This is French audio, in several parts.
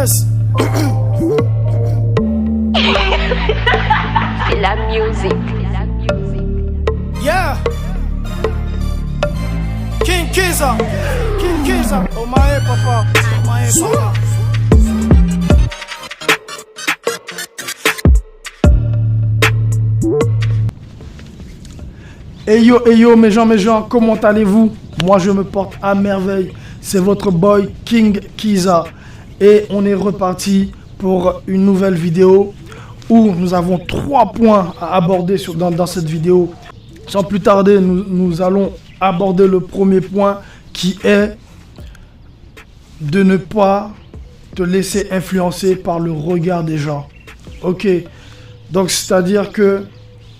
Yes. C'est la musique. Yeah. King Kiza. King Kiza. Omae papa. Omae papa. Hey yo mes gens, comment allez-vous? Moi je me porte à merveille. C'est votre boy King Kiza. Et on est reparti pour une nouvelle vidéo où nous avons 3 points à aborder dans cette vidéo. Sans plus tarder, nous allons aborder le premier point qui est de ne pas te laisser influencer par le regard des gens. Ok, donc c'est-à-dire que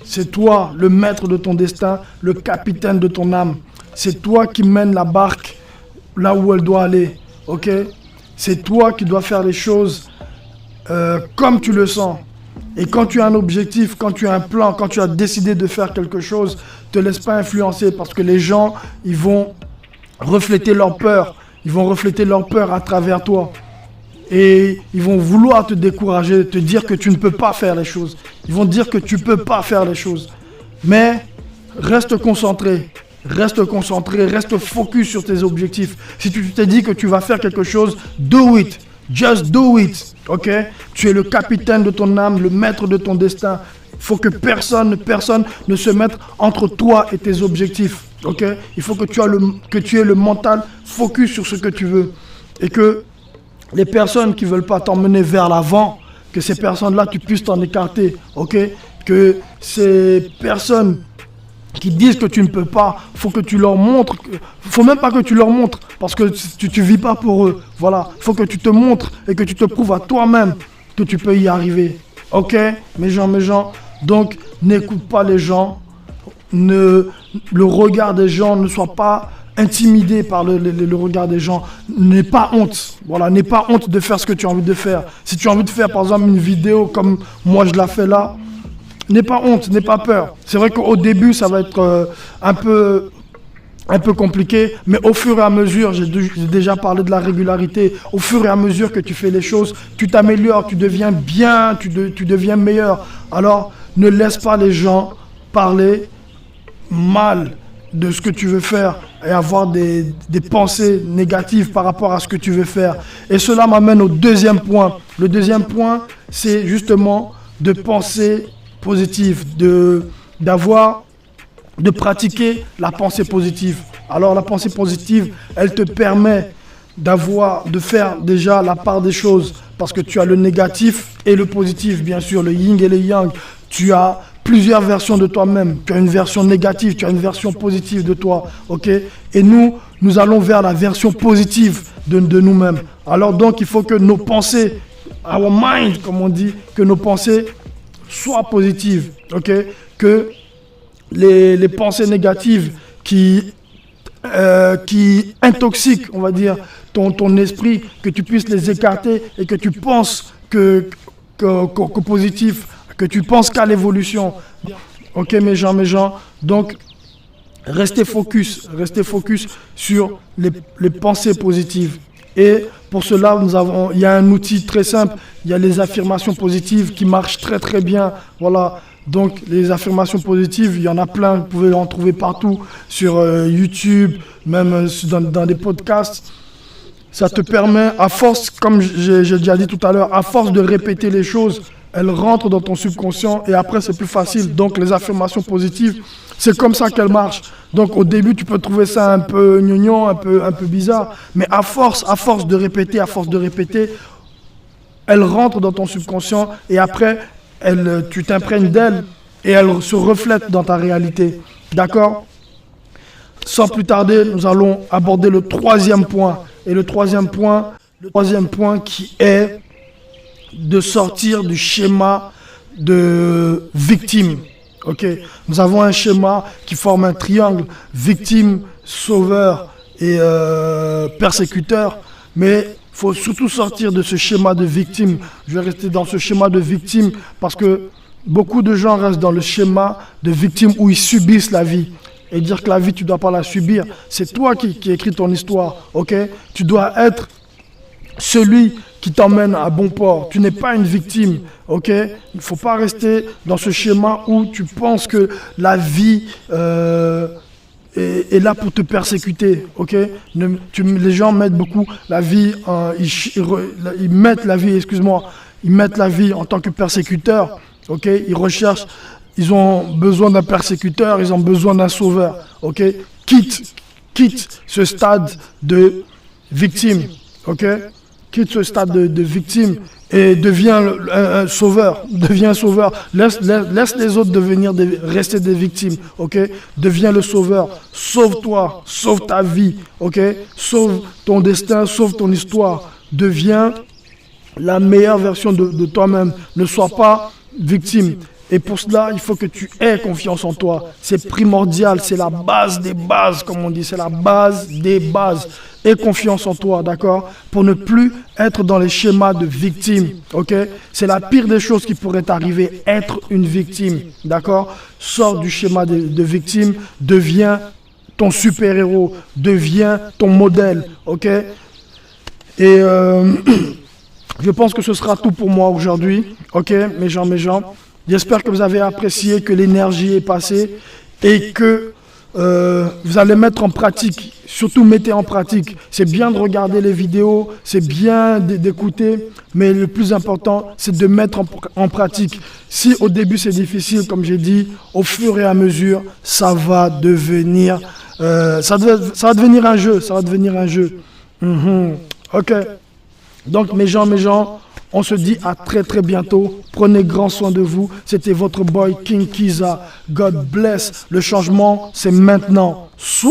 c'est toi le maître de ton destin, le capitaine de ton âme. C'est toi qui mène la barque là où elle doit aller. Ok, c'est toi qui dois faire les choses comme tu le sens. Et quand tu as un objectif, quand tu as un plan, quand tu as décidé de faire quelque chose, ne te laisse pas influencer parce que les gens, ils vont refléter leur peur. Ils vont refléter leur peur à travers toi. Et ils vont vouloir te décourager, te dire que tu ne peux pas faire les choses. Ils vont dire que tu ne peux pas faire les choses. Mais reste concentré. Reste concentré, reste focus sur tes objectifs. Si tu t'es dit que tu vas faire quelque chose, do it. Just do it. Ok? Tu es le capitaine de ton âme, le maître de ton destin. Il faut que personne ne se mette entre toi et tes objectifs. Ok? Il faut que tu aies le mental focus sur ce que tu veux. Et que les personnes qui ne veulent pas t'emmener vers l'avant, que ces personnes-là, tu puisses t'en écarter. Ok? Que ces personnes qui disent que tu ne peux pas, faut que tu leur montres, faut même pas que tu leur montres, parce que tu vis pas pour eux, voilà, faut que tu te montres et que tu te prouves à toi-même que tu peux y arriver, ok, mes gens, donc n'écoute pas les gens, le regard des gens, ne sois pas intimidé par le regard des gens, n'aie pas honte, voilà, n'aie pas honte de faire ce que tu as envie de faire. Si tu as envie de faire par exemple une vidéo comme moi je la fais là, n'aie pas honte, n'aie pas peur. C'est vrai qu'au début, ça va être un peu compliqué, mais au fur et à mesure, j'ai déjà parlé de la régularité, au fur et à mesure que tu fais les choses, tu t'améliores, tu deviens bien, tu deviens meilleur. Alors, ne laisse pas les gens parler mal de ce que tu veux faire et avoir des pensées négatives par rapport à ce que tu veux faire. Et cela m'amène au deuxième point. Le deuxième point, c'est justement de penser positive, de pratiquer la pensée positive. Alors la pensée positive, elle te permet de faire déjà la part des choses, parce que tu as le négatif et le positif, bien sûr, le yin et le yang. Tu as plusieurs versions de toi-même. Tu as une version négative, tu as une version positive de toi, ok? Et nous allons vers la version positive de nous-mêmes. Alors donc, il faut que nos pensées, our mind, comme on dit, que nos pensées soient positives, ok? Que les pensées négatives qui intoxiquent, on va dire, ton esprit, que tu puisses les écarter et que tu penses que positif, que tu penses qu'à l'évolution. Ok mes gens, donc restez focus sur les pensées positives. Et pour cela, il y a un outil très simple, il y a les affirmations positives qui marchent très très bien. Voilà, donc les affirmations positives, il y en a plein, vous pouvez en trouver partout, sur YouTube, même dans des podcasts. Ça te permet, à force, comme j'ai déjà dit tout à l'heure, à force de répéter les choses, elles rentrent dans ton subconscient et après c'est plus facile. Donc les affirmations positives, c'est comme ça qu'elles marchent. Donc au début tu peux trouver ça un peu gnognon, un peu bizarre, mais à force de répéter, elles rentrent dans ton subconscient et après tu t'imprègnes d'elles et elles se reflètent dans ta réalité. D'accord ? Sans plus tarder, nous allons aborder le troisième point. Et le troisième point qui est de sortir du schéma de victime. Ok, nous avons un schéma qui forme un triangle, victime, sauveur et persécuteur. Mais il faut surtout sortir de ce schéma de victime. Je vais rester dans ce schéma de victime parce que beaucoup de gens restent dans le schéma de victime où ils subissent la vie. Et dire que la vie, tu ne dois pas la subir. C'est toi qui écris ton histoire, ok? Tu dois être celui qui t'emmène à bon port. Tu n'es pas une victime, ok? Il ne faut pas rester dans ce schéma où tu penses que la vie est là pour te persécuter, ok? Les gens mettent beaucoup la vie, ils mettent la vie, excuse-moi, ils mettent la vie en tant que persécuteur, ok? Ils recherchent, ils ont besoin d'un persécuteur, ils ont besoin d'un sauveur, ok? Quitte ce stade de victime, ok? Quitte ce stade de victime et deviens un sauveur. Deviens un sauveur. Laisse les autres rester des victimes, ok? Deviens le sauveur. Sauve-toi, sauve ta vie, ok? Sauve ton destin, sauve ton histoire. Deviens la meilleure version de toi-même. Ne sois pas victime. Et pour cela, il faut que tu aies confiance en toi. C'est primordial, c'est la base des bases, comme on dit. C'est la base des bases. Aie confiance en toi, d'accord? Pour ne plus être dans les schémas de victime, ok? C'est la pire des choses qui pourrait t'arriver, être une victime, d'accord? Sors du schéma de victime, deviens ton super-héros, deviens ton modèle, ok? Et je pense que ce sera tout pour moi aujourd'hui, ok? Mes gens. J'espère que vous avez apprécié, que l'énergie est passée et que vous allez mettre en pratique. Surtout, mettez en pratique. C'est bien de regarder les vidéos, c'est bien d'écouter, mais le plus important, c'est de mettre en pratique. Si au début c'est difficile, comme j'ai dit, au fur et à mesure, ça va devenir, ça va devenir un jeu. Ça va devenir un jeu. Ok. Donc, mes gens, on se dit à très bientôt. Prenez grand soin de vous. C'était votre boy King Kiza. God bless. Le changement, c'est maintenant. Soit.